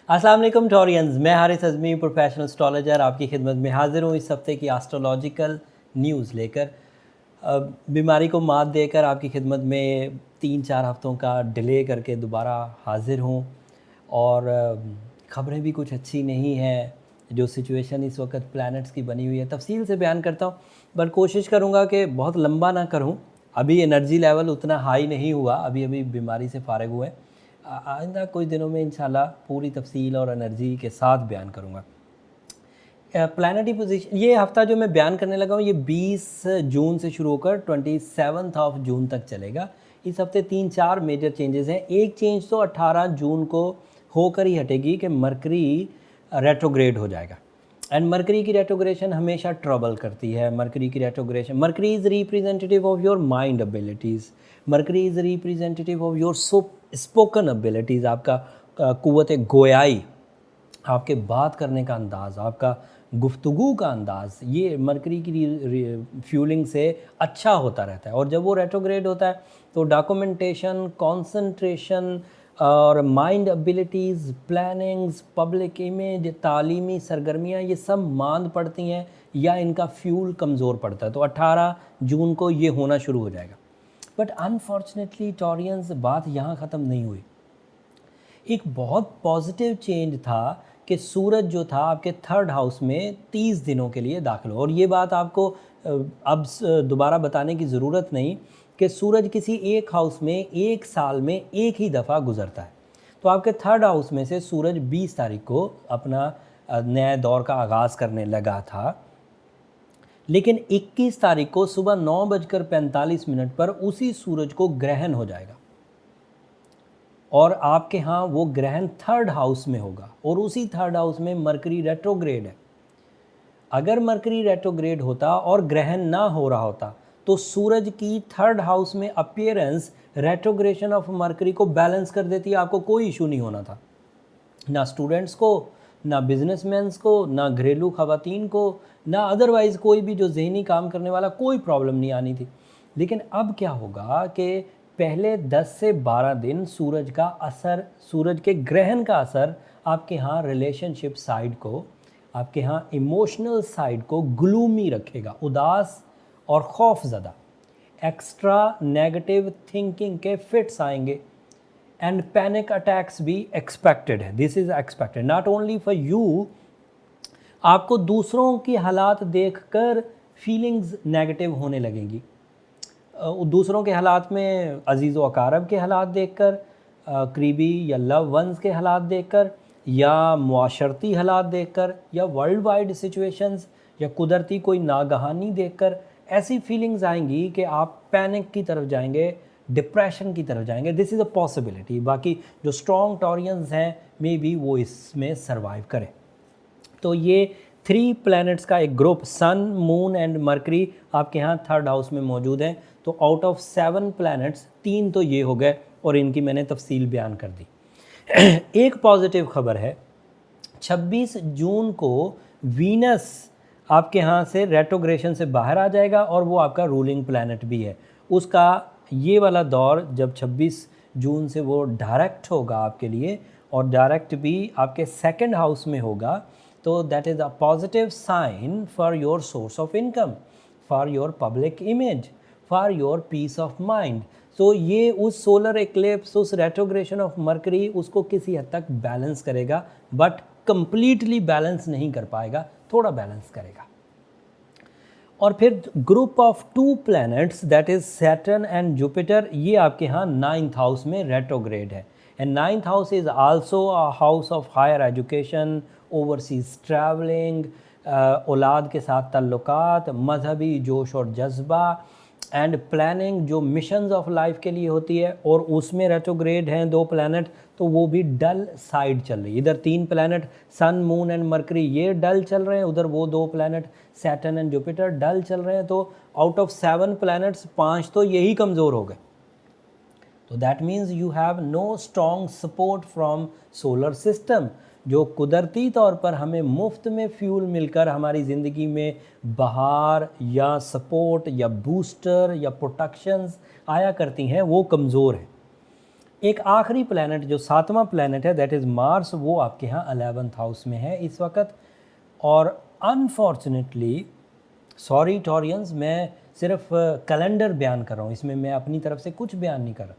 अस्सलाम वालेकुम टॉरियंस, मैं हारिस अज़मी प्रोफेशनल एस्ट्रोलॉजर आपकी खिदमत में हाज़िर हूँ इस हफ़्ते की एस्ट्रोलॉजिकल न्यूज़ लेकर। बीमारी को मात देकर आपकी खिदमत में 3-4 हफ़्तों का डिले करके दोबारा हाज़िर हूँ और ख़बरें भी कुछ अच्छी नहीं हैं। जो सिचुएशन इस वक्त प्लैनेट्स की बनी हुई है तफ़सील से बयान करता हूँ, बट कोशिश करूँगा कि बहुत लंबा ना करूँ। अभी एनर्जी लेवल उतना हाई नहीं हुआ, अभी बीमारी से फ़ारिग हुए। आइंदा कुछ दिनों में इंशाल्लाह पूरी तफसील और एनर्जी के साथ बयान करूँगा। प्लानिटरी पोजीशन ये हफ़्ता जो मैं बयान करने लगा हूँ ये 20 जून से शुरू होकर 27 ऑफ जून तक चलेगा। इस हफ्ते 3-4 मेजर चेंजेस हैं। एक चेंज तो 18 जून को होकर ही हटेगी कि मरकरी रेट्रोग्रेड हो जाएगा। एंड मरकरी की रेट्रोग्रेशन हमेशा ट्रबल करती है। मरकरी की retrogression, mercury is representative of your mind abilities, mercury is representative of your spoken abilities, आपका क़ुव्वत गोयाई, आपके बात करने का अंदाज़, आपका गुफ्तगू का अंदाज़, ये मरकरी की फ्यूलिंग से अच्छा होता रहता है। और जब वो रेट्रोग्रेड होता है तो डॉक्यूमेंटेशन, कंसंट्रेशन और mind abilities, plannings, public image, तालीमी सरगर्मियाँ, ये सब मांद पड़ती हैं या इनका फ्यूल कमज़ोर पड़ता है। तो 18 जून को ये होना शुरू हो जाएगा। बट अनफॉर्चुनेटली टॉरियंस, बात यहाँ ख़त्म नहीं हुई। एक बहुत पॉजिटिव चेंज था कि सूरज जो था आपके 3rd हाउस में 30 दिनों के लिए दाखिल हो। और ये बात आपको अब दोबारा बताने की ज़रूरत नहीं कि सूरज किसी एक हाउस में एक साल में एक ही दफ़ा गुज़रता है। तो आपके 3rd हाउस में से सूरज 20 तारीख को अपना नए दौर का आगाज़ करने लगा था, लेकिन 21 तारीख को सुबह 9:45 पर उसी सूरज को ग्रहण हो जाएगा और आपके यहाँ वो ग्रहण 3rd हाउस में होगा और उसी 3rd हाउस में मरकरी रेट्रोग्रेड है। अगर मरकरी रेट्रोग्रेड होता और ग्रहण ना हो रहा होता तो सूरज की 3rd हाउस में अपीयरेंस रेट्रोग्रेशन ऑफ मरकरी को बैलेंस कर देती है। आपको कोई इशू नहीं होना था, ना स्टूडेंट्स को, ना बिजनेसमैन्स को, ना घरेलू ख़वातीन को, ना अदरवाइज़ कोई भी जो जहनी काम करने वाला, कोई प्रॉब्लम नहीं आनी थी। लेकिन अब क्या होगा कि पहले 10 से 12 दिन सूरज का असर, सूरज के ग्रहण का असर आपके यहाँ रिलेशनशिप साइड को, आपके यहाँ इमोशनल साइड को ग्लूमी रखेगा, उदास और खौफज़दा। एक्स्ट्रा नेगेटिव थिंकिंग के फिट्स आएंगे एंड पैनिक अटैक्स भी एक्सपेक्टेड है। This is expected not only for you, आपको दूसरों की हालात देखकर फीलिंग्स नेगेटिव होने लगेंगी। दूसरों के हालात में अजीज़ व अकारब के हालात देखकर, करीबी या लव वंस के हालात देखकर, या मुआशरती हालात देखकर, या वर्ल्ड वाइड सिचुएशंस, या कुदरती कोई नागहानी देखकर ऐसी फीलिंग्स आएंगी कि आप पैनिक की तरफ जाएंगे, डिप्रेशन की तरफ जाएंगे। This is a possibility. बाकी जो स्ट्रॉन्ग टॉरियंस हैं मे बी वो इसमें सर्वाइव करें। तो ये 3 प्लैनेट्स का एक group, sun, moon and Mercury, आपके यहाँ 3rd हाउस में मौजूद हैं। तो आउट ऑफ 7 प्लैनेट्स 3 तो ये हो गए और इनकी मैंने तफसील बयान कर दी। एक पॉजिटिव खबर है, 26 जून को वीनस आपके यहाँ से रेट्रोग्रेशन से बाहर आ जाएगा और वो आपका रूलिंग प्लैनेट भी है। उसका ये वाला दौर जब 26 जून से वो डायरेक्ट होगा आपके लिए, और डायरेक्ट भी आपके 2nd हाउस में होगा, तो that is a positive sign for your source of income, for your public image, for your peace of mind. So ये उस सोलर एक्लिप्स, उस रेट्रोग्रेशन ऑफ मरकरी, उसको किसी हद तक बैलेंस करेगा, बट कंप्लीटली बैलेंस नहीं कर पाएगा, थोड़ा बैलेंस करेगा। और फिर group of 2 planets that is Saturn and Jupiter, ये आपके यहाँ 9th हाउस में रेट्रोग्रेड है। And 9th house is also a house of higher education, overseas travelling, औलाद के साथ ताल्लुकात, मजहबी जोश और जज्बा एंड प्लानिंग जो मिशंस ऑफ लाइफ के लिए होती है। और उसमें रेट्रोग्रेड हैं 2 प्लैनेट, तो वो भी डल साइड चल रही है। इधर 3 planet sun, moon and Mercury ये डल चल रहे हैं, उधर वो 2 planet Saturn and Jupiter dull चल रहे हैं। तो आउट ऑफ 7 प्लैनेट्स 5 तो यही कमज़ोर हो गए। तो that means you have no strong support from solar system, जो कुदरती तौर पर हमें मुफ्त में फ्यूल मिलकर हमारी ज़िंदगी में बहार या सपोर्ट या बूस्टर या प्रोटेक्शंस आया करती हैं, वो कमज़ोर है। एक आखिरी प्लैनेट जो 7वां प्लैनेट है दैट इज़ मार्स, वो आपके यहाँ 11th हाउस में है इस वक्त। और अनफॉर्चुनेटली सॉरी टॉरियंस, मैं सिर्फ कैलेंडर बयान कर रहा हूँ, इसमें मैं अपनी तरफ से कुछ बयान नहीं कर रहा।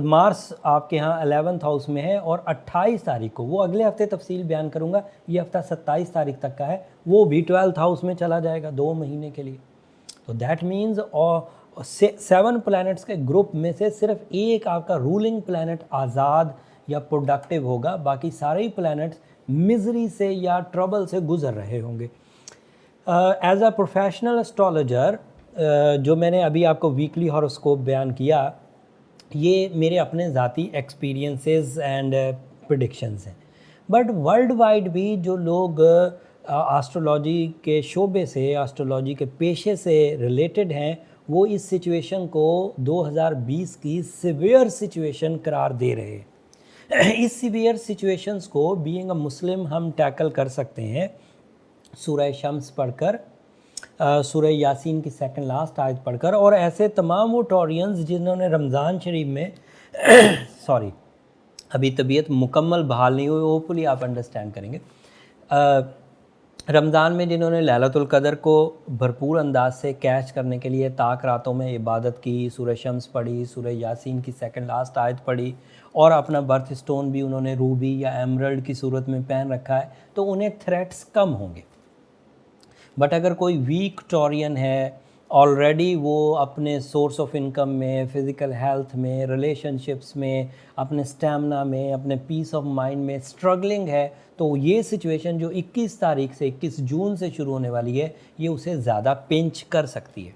मार्स आपके यहाँ 11th हाउस में है और 28 तारीख को, वो अगले हफ्ते तफसील बयान करूँगा, ये हफ्ता 27 तारीख तक का है, वो भी 12th हाउस में चला जाएगा 2 महीने के लिए। तो दैट मीन्स और 7 प्लैनेट्स के ग्रुप में से सिर्फ एक आपका रूलिंग प्लैनेट आज़ाद या प्रोडक्टिव होगा, बाकी सारे ही प्लैनेट्स मिजरी से या ट्रबल से गुजर रहे होंगे। एज अ प्रोफेशनल एस्ट्रोलॉजर, जो मैंने अभी आपको वीकली हॉरोस्कोप बयान किया, ये मेरे अपने ज़ाती एक्सपीरियंसेस एंड प्रेडिक्शंस हैं। बट वर्ल्ड वाइड भी जो लोग एस्ट्रोलॉजी के शोबे से, एस्ट्रोलॉजी के पेशे से रिलेटेड हैं, वो इस सिचुएशन को 2020 की सिवियर सिचुएशन करार दे रहे हैं। इस सिवियर सिचुएशंस को बीइंग अ मुस्लिम हम टैकल कर सकते हैं सूरह शम्स पढ़कर, सूरह यासीन की सेकंड लास्ट आयत पढ़कर, और ऐसे तमाम वो टॉरियंस जिन्होंने रमज़ान शरीफ में सॉरी अभी तबीयत मुकम्मल बहाल नहीं हुई, होपफुली आप अंडरस्टैंड करेंगे, रमज़ान में जिन्होंने लैलतुल क़द्र को भरपूर अंदाज से कैच करने के लिए ताक रातों में इबादत की, सूरह शम्स पढ़ी, सूरह यासीन की सेकंड लास्ट आयत पढ़ी, और अपना बर्थ स्टोन भी उन्होंने रूबी या एमरल्ड की सूरत में पहन रखा है, तो उन्हें थ्रेट्स कम होंगे। बट अगर कोई वीक टॉरियन है, ऑलरेडी वो अपने सोर्स ऑफ इनकम में, फ़िज़िकल हेल्थ में, रिलेशनशिप्स में, अपने स्टैमिना में, अपने पीस ऑफ माइंड में स्ट्रगलिंग है, तो ये सिचुएशन जो 21 तारीख से 21 जून से शुरू होने वाली है, ये उसे ज़्यादा पिंच कर सकती है।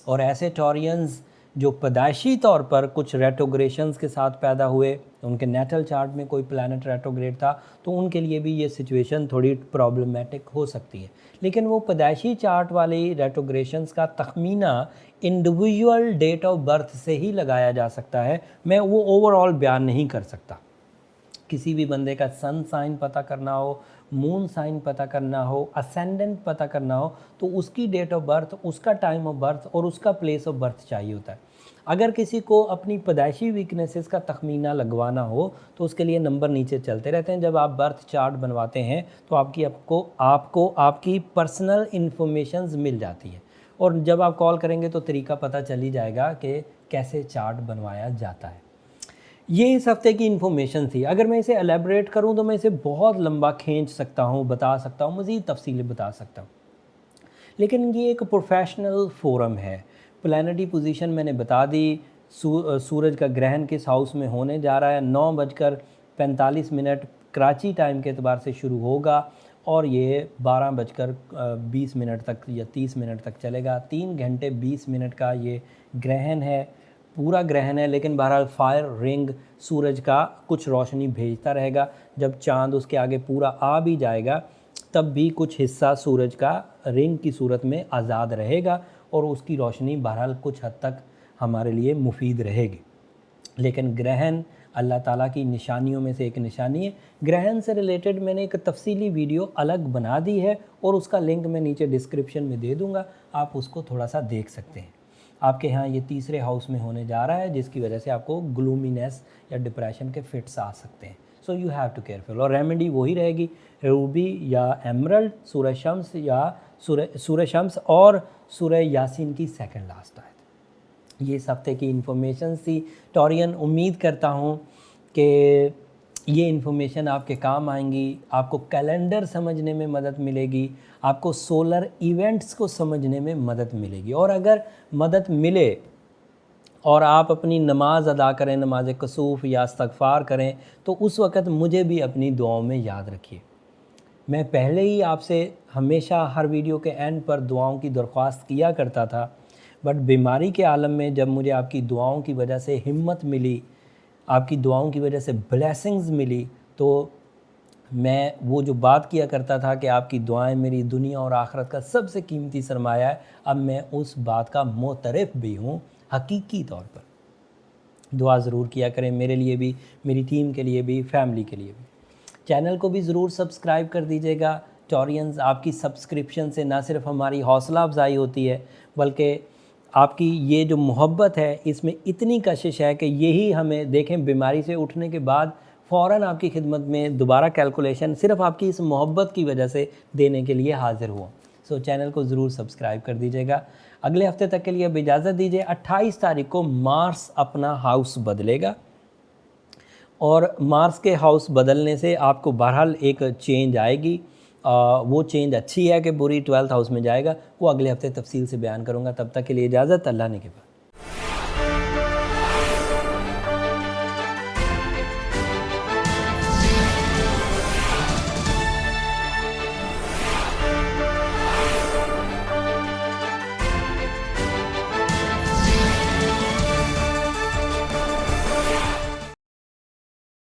और ऐसे टॉरियंस जो पैदाइशी तौर पर कुछ रेट्रोग्रेशंस के साथ पैदा हुए, उनके नेटल चार्ट में कोई प्लैनेट रेट्रोग्रेड था, तो उनके लिए भी ये सिचुएशन थोड़ी प्रॉब्लमेटिक हो सकती है। लेकिन वो पैदाइशी चार्ट वाली रेट्रोग्रेशंस का तखमीना इंडिविजुअल डेट ऑफ बर्थ से ही लगाया जा सकता है, मैं वो ओवरऑल बयान नहीं कर सकता। किसी भी बंदे का सन साइन पता करना हो, मून साइन पता करना हो, असेंडेंट पता करना हो, तो उसकी डेट ऑफ बर्थ, उसका टाइम ऑफ बर्थ और उसका प्लेस ऑफ बर्थ चाहिए होता है। अगर किसी को अपनी पैदाइशी वीकनेसेस का तखमीना लगवाना हो, तो उसके लिए नंबर नीचे चलते रहते हैं। जब आप बर्थ चार्ट बनवाते हैं तो आपको आपकी पर्सनल इन्फॉर्मेशंस मिल जाती है, और जब आप कॉल करेंगे तो तरीका पता चल ही जाएगा कि कैसे चार्ट बनवाया जाता है। ये इस हफ्ते की इन्फॉर्मेशन थी। अगर मैं इसे एलेबरेट करूं तो मैं इसे बहुत लंबा खींच सकता हूं, बता सकता हूं, मज़ीद तफसीलें बता सकता हूं, लेकिन ये एक प्रोफेशनल फोरम है। प्लैनेटरी पोजीशन मैंने बता दी, सूरज का ग्रहण किस हाउस में होने जा रहा है, 9:45 कराची टाइम के एतबार से शुरू होगा और ये 12:20 तक या 30 मिनट तक चलेगा। 3 घंटे 20 मिनट का ये ग्रहण है, पूरा ग्रहण है, लेकिन बहरहाल फायर रिंग सूरज का कुछ रोशनी भेजता रहेगा। जब चांद उसके आगे पूरा आ भी जाएगा तब भी कुछ हिस्सा सूरज का रिंग की सूरत में आज़ाद रहेगा और उसकी रोशनी बहरहाल कुछ हद तक हमारे लिए मुफीद रहेगी। लेकिन ग्रहण अल्लाह ताला की निशानियों में से एक निशानी है। ग्रहण से रिलेटेड मैंने एक तफसीली वीडियो अलग बना दी है और उसका लिंक मैं नीचे डिस्क्रिप्शन में दे दूँगा, आप उसको थोड़ा सा देख सकते हैं। आपके यहाँ ये तीसरे हाउस में होने जा रहा है, जिसकी वजह से आपको ग्लूमीनेस या डिप्रेशन के फिट्स आ सकते हैं। So you have to careful. और रेमेडी वही रहेगी, रूबी या एमरल्ड, सूरह शम्स या सूरह शम्स और सूरह यासीन की सेकंड लास्ट आयत। ये इस हफ्ते की इन्फॉर्मेशन थी टॉरियन। उम्मीद करता हूँ कि ये इन्फॉर्मेशन आपके काम आएंगी, आपको कैलेंडर समझने में मदद मिलेगी, आपको सोलर इवेंट्स को समझने में मदद मिलेगी। और अगर मदद मिले और आप अपनी नमाज़ अदा करें, नमाज कसूफ़ या इस्तग़फ़ार करें, तो उस वक़्त मुझे भी अपनी दुआओं में याद रखिए। मैं पहले ही आपसे हमेशा हर वीडियो के एंड पर दुआओं की दरख्वास्त किया करता था, बट बीमारी के आलम में जब मुझे आपकी दुआओं की वजह से हिम्मत मिली, आपकी दुआओं की वजह से ब्लेसिंग्स मिली, तो मैं वो जो बात किया करता था कि आपकी दुआएं मेरी दुनिया और आखिरत का सबसे कीमती सरमाया है, अब मैं उस बात का मोतरफ़ भी हूँ हकीकी तौर पर। दुआ ज़रूर किया करें मेरे लिए भी, मेरी टीम के लिए भी, फैमिली के लिए भी। चैनल को भी ज़रूर सब्सक्राइब कर दीजिएगा। टॉरियंस, आपकी सब्सक्रिप्शन से ना सिर्फ हमारी हौसला अफजाई होती है, बल्कि आपकी ये जो मोहब्बत है इसमें इतनी कशिश है कि यही हमें देखें बीमारी से उठने के बाद फ़ौरन आपकी खिदमत में दोबारा कैलकुलेशन सिर्फ आपकी इस मोहब्बत की वजह से देने के लिए हाज़िर हुआ। सो चैनल को ज़रूर सब्सक्राइब कर दीजिएगा। अगले हफ्ते तक के लिए अब इजाज़त दीजिए। 28 तारीख को मार्स अपना हाउस बदलेगा और मार्स के हाउस बदलने से आपको बहरहाल एक चेंज आएगी। वो चेंज अच्छी है कि बुरी 12th हाउस में जाएगा, वो अगले हफ्ते तफसील से बयान करूँगा। तब तक के लिए इजाज़त, अल्लाह ने के बाद।